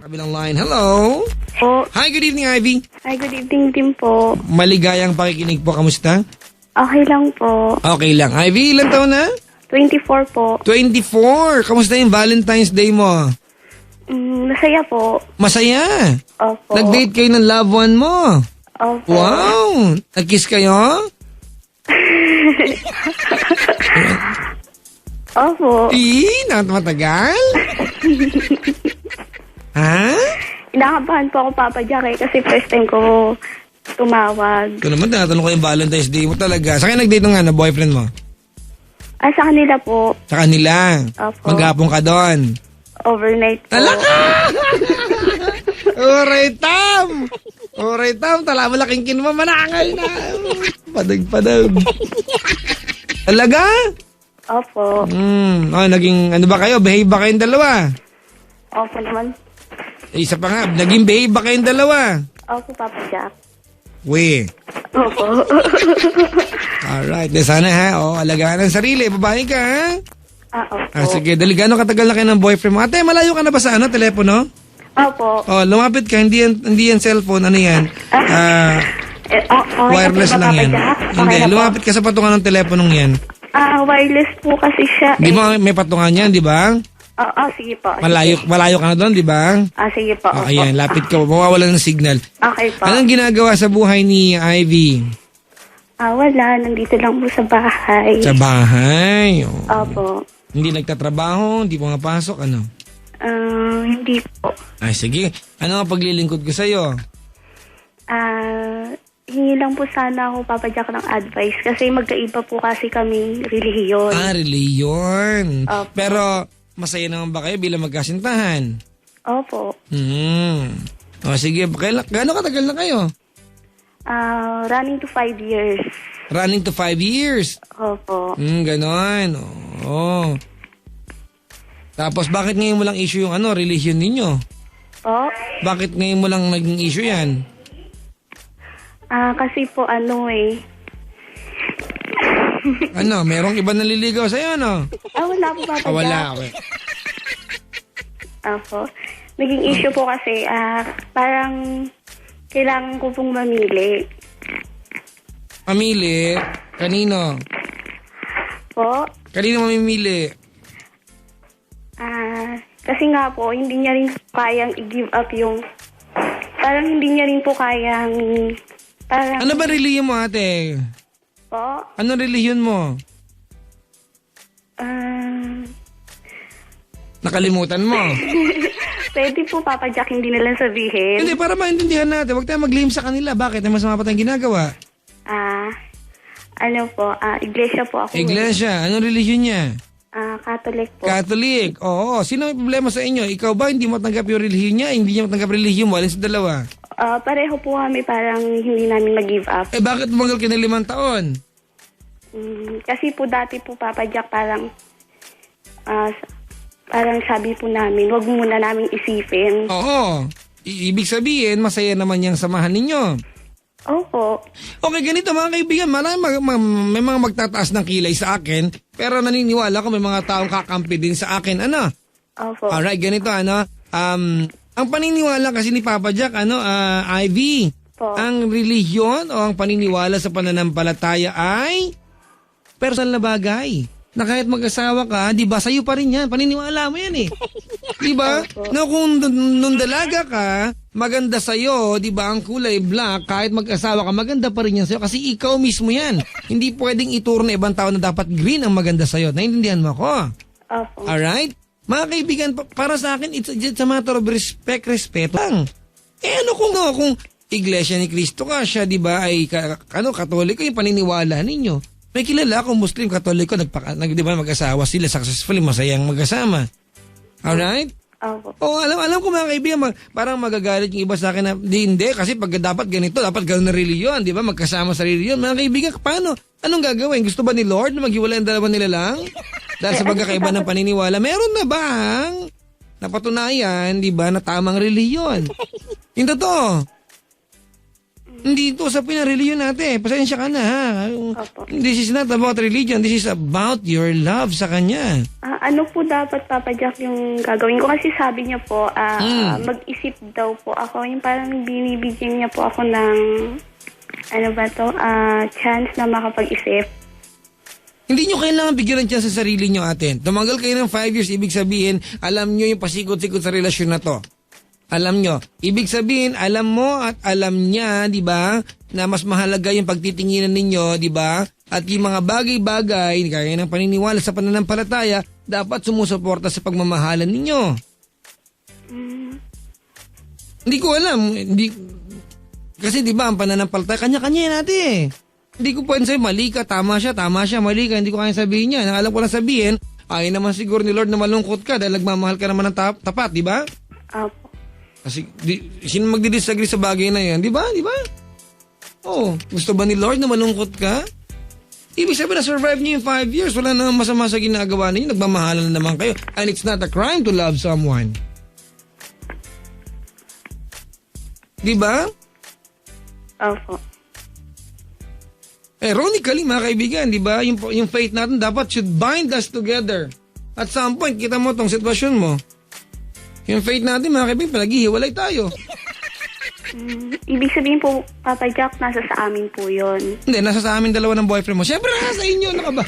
Kabilang line. Hello? Po. Hi, good evening, Ivy. Ay, good evening din po. Maligayang pakikinig po. Kamusta? Okay lang po. Okay lang. Ivy, ilan taon na? 24 po. 24. Kamusta yung Valentine's Day mo? Masaya po. Masaya. Opo. Nag-date kayo ng loved one mo. Opo. Wow. Nag-kiss kayo? Opo. Matagal? Ha? Inakabahan po ako, Papa Jack, kasi first time ko tumawag. Ito naman, tinatanong ko yung Valentine's Day mo talaga. Sa kanya nag-date ng boyfriend mo? Sa kanila po. Sa kanila? Opo. Maghapon ka doon? Overnight po. Talaga! Uray, Tam! Uray, Tam! Tala mo laking kinma, manangal na! Padag-padag. Talaga? Opo. Naging, ano ba kayo? Behave ba kayong dalawa? Opo naman. Isa pa nga, naging behave ba kayong dalawa? Opo, Papa Jack. We. Opo. Alright, sana ha. Alagaan ang sarili. Babae ka ha? Opo. Sige, dali. Gano'ng katagal na kayo ng boyfriend mo? Ate, malayo ka na ba sa telepono? Opo. Lumapit ka. Hindi yan cellphone. Ano yan? Wireless lang yan. Hindi, lumapit ka sa patungan ng teleponong yan. Wireless po kasi siya. Di ba may patungan yan, di ba? Sige po. Malayo ka na doon, di ba? Sige po. Opo. Ayan, lapit ka. Mawawala ng signal. Okay po. Anong ginagawa sa buhay ni Ivy? Wala. Nandito lang po sa bahay. Sa bahay. Opo. Hindi nagtatrabaho, hindi pumapasok, ano? Hindi po. Ay, sige. Ano ang paglilingkod ko sa'yo? Hingi lang po sana ako, Papa Jack, ng advice kasi magkaiba po kasi kaming relihiyon. Reliyon. Opo. Pero, masaya naman ba kayo bilang magkasintahan? Opo. Sige. Gaano katagal na kayo? Running to 5 years. Running to 5 years. Opo. Ganon. Oo. Tapos, bakit ngayon mo lang issue yung relihiyon ninyo? Po? Bakit ngayon mo lang naging issue yan? Kasi po Merong iba naliligaw sa'yo, ano? wala po, Papa Jack. Wala, okay. Opo. Naging issue po kasi, parang kailangan ko pong mamili. Mamili? Kanino? Po? Kanino mamimili? Kasi nga po, hindi niya rin kayang i-give up yung... Parang hindi niya rin po kayang... Parang... Ano ba relihiyon mo, ate? Po? Ano relihiyon mo? Nakalimutan mo? Pwede po, Papa Jack, hindi na lang sabihin. Hindi, para maintindihan natin. Huwag tayong maglihim sa kanila. Bakit? May masama pa tayong ginagawa. Iglesia po ako. Iglesia. Anong relihiyon niya? Catholic po. Catholic. Oo. Sino may problema sa inyo? Ikaw ba hindi mo tanggap yung relihiyon niya? Hindi niya matanggap relihiyon mo? Alin sa dalawa? Pareho po kami parang hindi namin mag-give up. Bakit tumagal ka ng 5 taon? Kasi po dati po, Papa Jack, parang sabi po namin, wag muna namin isipin. Oo. Ibig sabihin, masaya naman yung samahan ninyo. Opo. Okay, ganito mga kaibigan, may mga magtataas ng kilay sa akin, pero naniniwala ko may mga taong kakampi din sa akin, Opo. Alright, ganito, ang paniniwala kasi ni Papa Jack, Ivy, Po. ang relihiyon o ang paniniwala sa pananampalataya ay personal na bagay. Na kahit mag-asawa ka, di ba, sa'yo pa rin yan. Paniniwala mo yan eh. Di ba? Na kung nung dalaga ka, maganda sa'yo, di ba, ang kulay black, kahit mag-asawa ka, maganda pa rin yan sa'yo kasi ikaw mismo yan. Hindi pwedeng ituro na ibang tao na dapat green ang maganda sa'yo. Naintindihan mo ako? Opo. Alright? Mga kaibigan, para sa akin, it's a matter of respect lang. Kung Iglesia ni Cristo ka, siya, di ba, ay Katoliko, yung paniniwala ninyo. May kilala akong Muslim, Katoliko, di ba, mag-asawa sila, successfully, masayang magkasama. Alright? Opo. Alam ko mga kaibigan, parang magagalit yung iba sa akin na, hindi, kasi pag dapat ganito, dapat gano'n na reliyon, di ba, magkasama sa reliyon. Mga kaibigan, paano? Anong gagawin? Gusto ba ni Lord na maghiwalay ang dalawa nila lang? Dahil sa pagkakaiba ng paniniwala, meron na bang napatunayan, di ba, na tamang reliyon? Yung totoo. Hindi ito sa pinareligion natin. Pasensya ka na, ha? Opo. This is not about religion. This is about your love sa kanya. Ano po dapat, Papa Jack, yung gagawin ko? Kasi sabi niya po, mag-isip daw po ako. Yung parang binibigyan niya po ako ng, chance na makapag-isip. Hindi nyo kailangan bigyan ng chance sa sarili nyo, atin. Tumagal kayo ng 5 years, ibig sabihin, alam nyo yung pasikot-sikot sa relasyon na to. Alam nyo. Ibig sabihin, alam mo at alam niya, di ba, na mas mahalaga yung pagtitinginan ninyo, di ba? At yung mga bagay-bagay, kaya ng paniniwala sa pananampalataya, dapat sumusuporta sa pagmamahalan ninyo. Hindi ko alam. Kasi di ba, ang pananampalataya, kanya-kanya yan natin eh. Hindi ko pwede sabihin, mali ka, tama siya, mali ka. Hindi ko kaya sabihin yan. Ang alam ko lang sabihin, ay naman siguro ni Lord na malungkot ka dahil nagmamahal ka naman ng tapat, di ba? Opo. Kasi sino magdi-disagree sa bagay na yan, di ba? Di ba? Oh, gusto ba ni Lord na malungkot ka? Ibig sabihin na survive niyo yung 5 years, wala nang masama sa ginagawa niyo, nagmamahalan na naman kayo. And it's not a crime to love someone. Di ba? Opo. Ironically, mga kaibigan, di ba? Yung faith natin dapat should bind us together. At some point, kita mo tong sitwasyon mo. Yung faith natin, mga kaibigan, pinaghihiwalay tayo. Ibig sabihin po, Papa Jack, nasa sa amin po yun. Hindi, nasa sa amin dalawa ng boyfriend mo. Siyempre, nasa inyo, ano ka ba?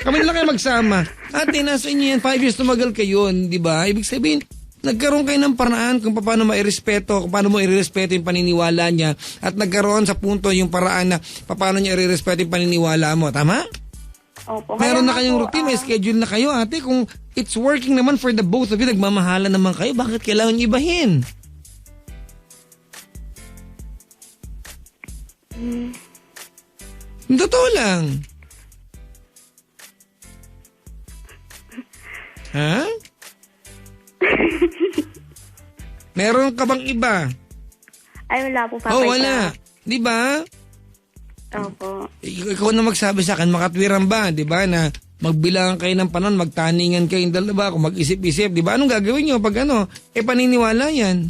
Kami na lang kayo magsama. Ate, nasa inyo yan, 5 years tumagal kayo, di ba? Ibig sabihin, nagkaroon kayo ng paraan kung paano mairespeto, kung paano mo irerespeto yung paniniwala niya, at nagkaroon sa punto yung paraan na paano niya irerespeto yung paniniwala mo. Tama? Opo. Meron na Kaya kayong po, routine, may schedule na kayo, ate. Kung it's working naman for the both of you, nagmamahalan naman kayo, bakit kailangan niyo ibahin? Totoo lang. Ha? Meron ka bang iba? Ay, wala po, Papa Oh, Jack. wala. Di ba? Opo. Ikaw na magsabi sa akin, makatwiran ba, di ba, na magbilangan kayo ng panon, magtaningan kayo yung dalawa, kung mag-isip-isip, di ba? Anong gagawin nyo pag paniniwala yan?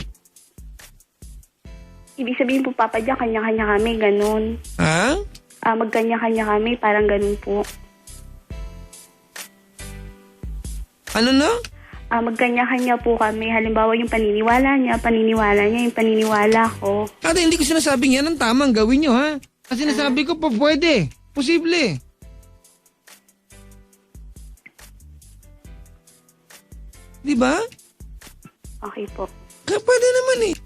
Ibig sabihin po, Papa Jack, kanya-kanya kami, ganun. Ha? Magkanya-kanya kami, parang ganun po. Ano na? Magkanya-kanya po kami. Halimbawa, yung paniniwala niya, yung paniniwala ko. Ate, hindi ko sinasabing yan ang tamang gawin nyo, ha? Kasi sinasabi ko pa, pwede. Posible. Di ba? Okay po. Kaya pwede naman eh.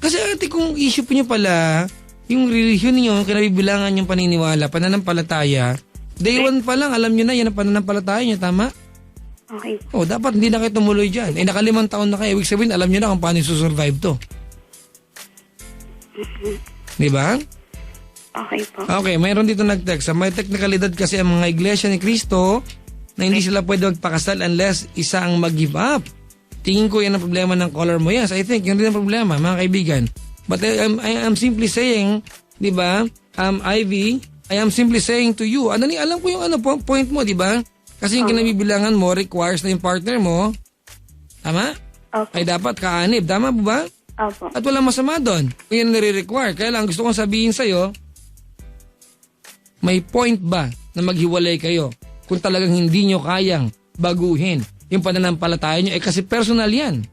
Kasi ate, kung issue po nyo pala, yung religion niyo, kinabibilangan yung paniniwala, pananampalataya, day one pa lang, alam nyo na yan ang pananampalataya nyo, tama? Okay. Oh, dapat hindi na kayo tumuloy dyan. Eh, 5 taon na kayo. Ibig sabihin, alam nyo na kung paano susurvive to. Di ba? Okay po. Okay, mayroon dito nag-text. May teknikalidad kasi ang mga iglesia ni Cristo na hindi sila pwede magpakasal unless isa ang mag-give up. Tingin ko yan ang problema ng caller mo. Yes, I think yun din ang problema, mga kaibigan. But I am simply saying, di ba, Ivy, I am simply saying to you, alam ko yung point mo, di ba? Kasi yung kinabibilangan mo requires na yung partner mo, tama? Opo. Ay dapat kaanib, tama po ba? Opo. At walang masama doon. Kung yan nire-require. Kaya lang gusto kong sabihin sa'yo, may point ba na maghiwalay kayo kung talagang hindi nyo kayang baguhin yung pananampalataya nyo? Eh kasi personal yan.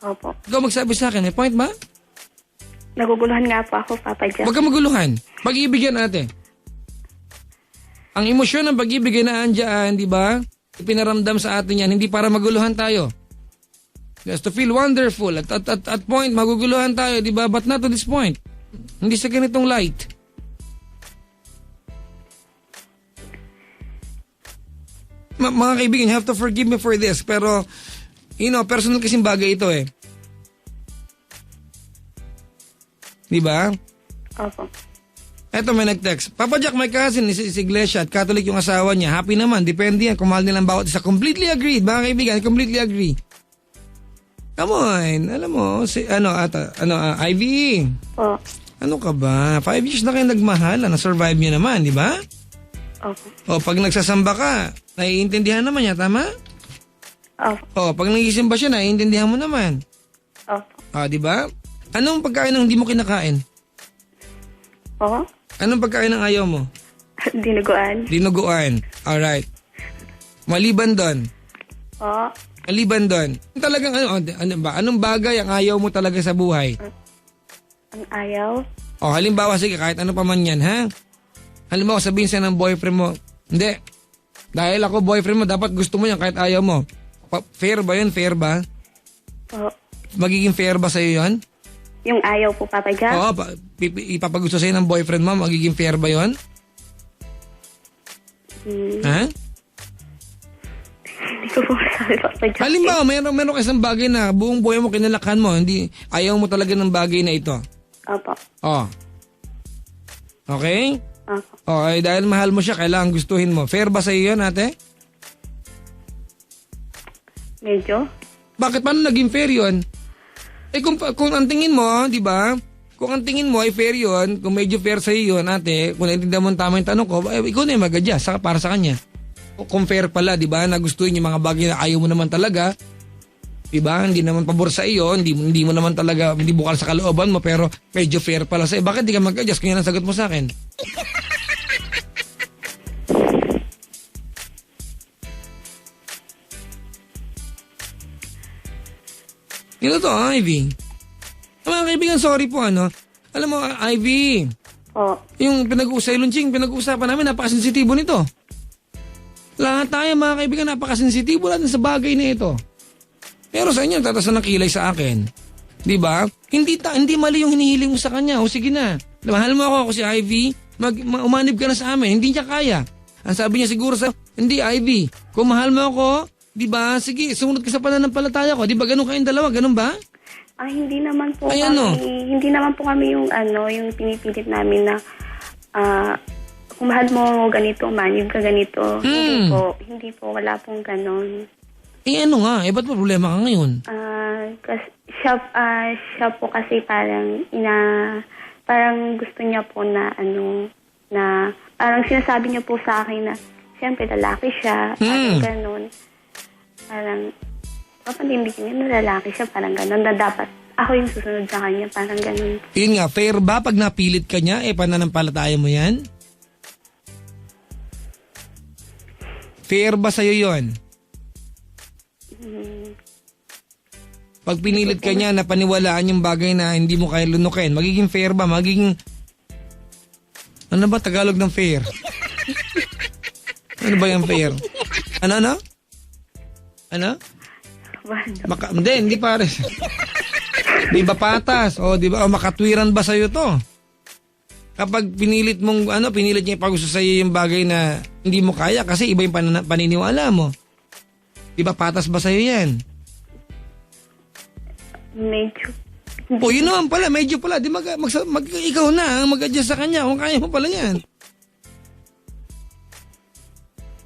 Opo. Ikaw magsabi sa akin, may point ba? Naguguluhan nga po ako, Papa Jack. Huwag kang maguluhan. Pag-ibigyan natin. Ang emosyon ng pag-ibig ay naandyan, di ba? Ipinaramdam sa atin yan, hindi para maguluhan tayo. Just to feel wonderful. At point, maguguluhan tayo, di ba? But not to this point. Hindi sa ganitong light. Mga kaibigan, you have to forgive me for this. Pero, personal kasing bagay ito eh. Di ba? Opo. Eto may nag-text. Papa Jack, my cousin is iglesia at Catholic yung asawa niya. Happy naman, depende yan kung mahal nilang bawat isa. Completely agreed, mga kaibigan, completely agree. Come on, alam mo, Ivy. Po. Ano ka ba? 5 years na kayo nagmahal, na-survive niyo naman, di ba? Opo. O, pag nagsasamba ka, naiintindihan naman niya, tama? Opo. O, pag nagisimba siya, naiintindihan mo naman. Opo. O, di ba? Anong pagkain ang hindi mo kinakain? Po? Anong pagkain ang ayaw mo? Dinuguan. Dinuguan. Alright. Maliban doon. Po? Maliban doon. Talagang ano ba? Anong bagay ang ayaw mo talaga sa buhay? Ang ayaw? O, halimbawa, sige, kahit ano pa man yan, ha? Halimbawa, sabihin siya ng boyfriend mo, hindi. Dahil ako boyfriend mo, dapat gusto mo yan kahit ayaw mo. Fair ba yun? Fair ba? Po? Magiging fair ba sa'yo yun? Yung ayaw po, Papa Jack? Oo, ipapagusto sa'yo ng boyfriend mo, magiging fair ba yun? Ha? Hindi ko po masabi, Papa Jack. Halimbawa, meron ka isang bagay na buong buhay mo kinalakhan mo, hindi, ayaw mo talaga ng bagay na ito. Opo. Oh. Okay? Opo. Okay, dahil mahal mo siya, kailangan gustuhin mo. Fair ba sa'yo yun, ate? Medyo? Bakit? Paano naging fair yun? Eh kung ang tingin mo, di ba? Kung ang tingin mo ay fair yun, kung medyo fair sa'yo yun, ate, kung naintindihan mo ang tama yung tanong ko, ikaw na yung mag-adjust para sa kanya. Kung fair pala, di ba, na gustuhin yung mga bagay na ayaw mo naman talaga, di ba, hindi naman pabor sa iyo, hindi mo naman talaga, hindi bukal sa kalooban mo, pero medyo fair pala sa'yo. Bakit di ka mag-adjust kung yan ang sagot mo sa akin? Yun to, Ivy. Mga kaibigan, sorry po, ano. Alam mo, Ivy, Po? yung pinag-uusapan namin, napakasensitibo nito. Lahat tayo, mga kaibigan, napakasensitibo natin sa bagay na ito. Pero sa inyo, tatasan ng kilay sa akin. Di ba? Hindi mali yung hinihiling mo sa kanya. O sige na. Mahal mo ako si Ivy, umanib ka na sa amin. Hindi niya kaya. Ang sabi niya siguro sa, hindi Ivy, kung mahal mo ako, di ba? Sige, sumunod ka sa pananampalataya ko. Di ba ganun kayong dalawa? Ganun ba? Hindi naman po Ay, kami, ano? hindi naman po kami yung yung pinipilit namin na kung mahal mo ganito, manib ka ganito. Hindi po, wala pong ganon. Eh ano nga, ba't may problema ka ngayon? Kasi siya po kasi parang gusto niya po na na parang sinasabi niya po sa akin na siyempre lalaki siya, parang ganon. Parang papalimbitin niya na lalaki siya, parang ganon, na dapat ako yung susunod sa kanya, parang ganon. Yun nga, fair ba pag napilit ka niya, pananampalataya mo yan? Fair ba sa'yo yun? Pag pinilit ka niya na paniwalaan yung bagay na hindi mo kaya lunukin, magiging fair ba? Magiging... Ano ba Tagalog ng fair? Ano ba yung fair? Ano? Hindi pares. Di ba patas? O di ba? O makatwiran ba sa'yo to? Kapag pinilit niya ipagusto sa'yo yung bagay na hindi mo kaya kasi iba yung paniniwala mo. Di ba patas ba sa'yo yan? Medyo. O yun naman pala, medyo pala. Di ikaw na ang mag-adjust sa kanya kung kaya mo pala yan.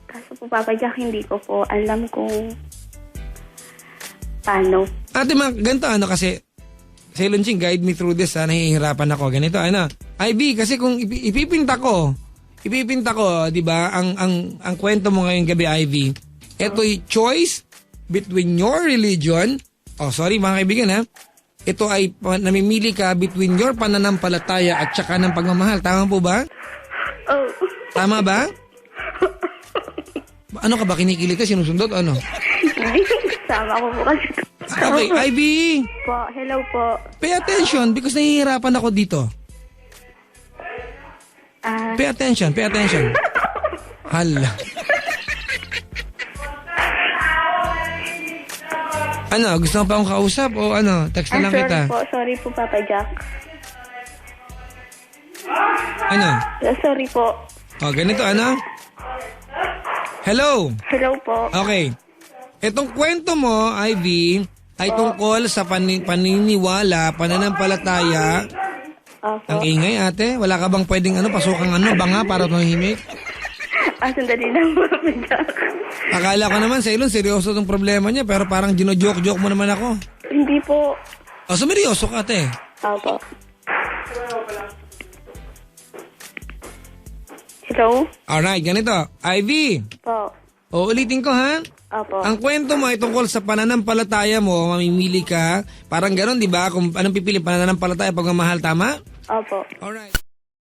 Kaso po, Papa Jack, hindi ko po alam kung paano. Ate, ganito kasi, Ceylon Ching, guide me through this, nahihirapan ako. Ganito, Ivy, kasi kung ipipinta ko, di ba, ang kwento mo ngayong gabi, Ivy, ito'y choice between your religion, sorry mga kaibigan ito ay namimili ka between your pananampalataya at saka ng pagmamahal. Tama po ba? Oh. Tama ba? Ano ka ba, kinikilig ka, sinusundot, ano? Sama ko po kasi. Okay, Ivy. Po, hello po. Pay attention because nahihirapan ako dito. Pay attention. Hala. Ano, gusto mo pa akong kausap o text na lang kita? Sorry po, Papa Jack. Sorry po. Ganito, Hello. Hello po. Okay. Itong kwento mo, Ivy, ay tungkol sa paniniwala, pananampalataya. Opo. Ang ingay, ate. Wala ka bang pwedeng pasukang banga para tumahimik? Sandali lang po, Papa Jack. Akala ko naman, Ceylon, seryoso tong problema niya, pero parang gino-joke-joke mo naman ako. Hindi po. Sumeryoso ka, ate. Opo. Hello? Alright, ganito. Ivy. Po. Ulitin ko, ha? Opo. Ang kwento mo ay tungkol sa pananampalataya mo, mamimili ka. Parang gano'n, di ba? Kung anong pipili, pananampalataya, pagmamahal, tama? Opo. Alright.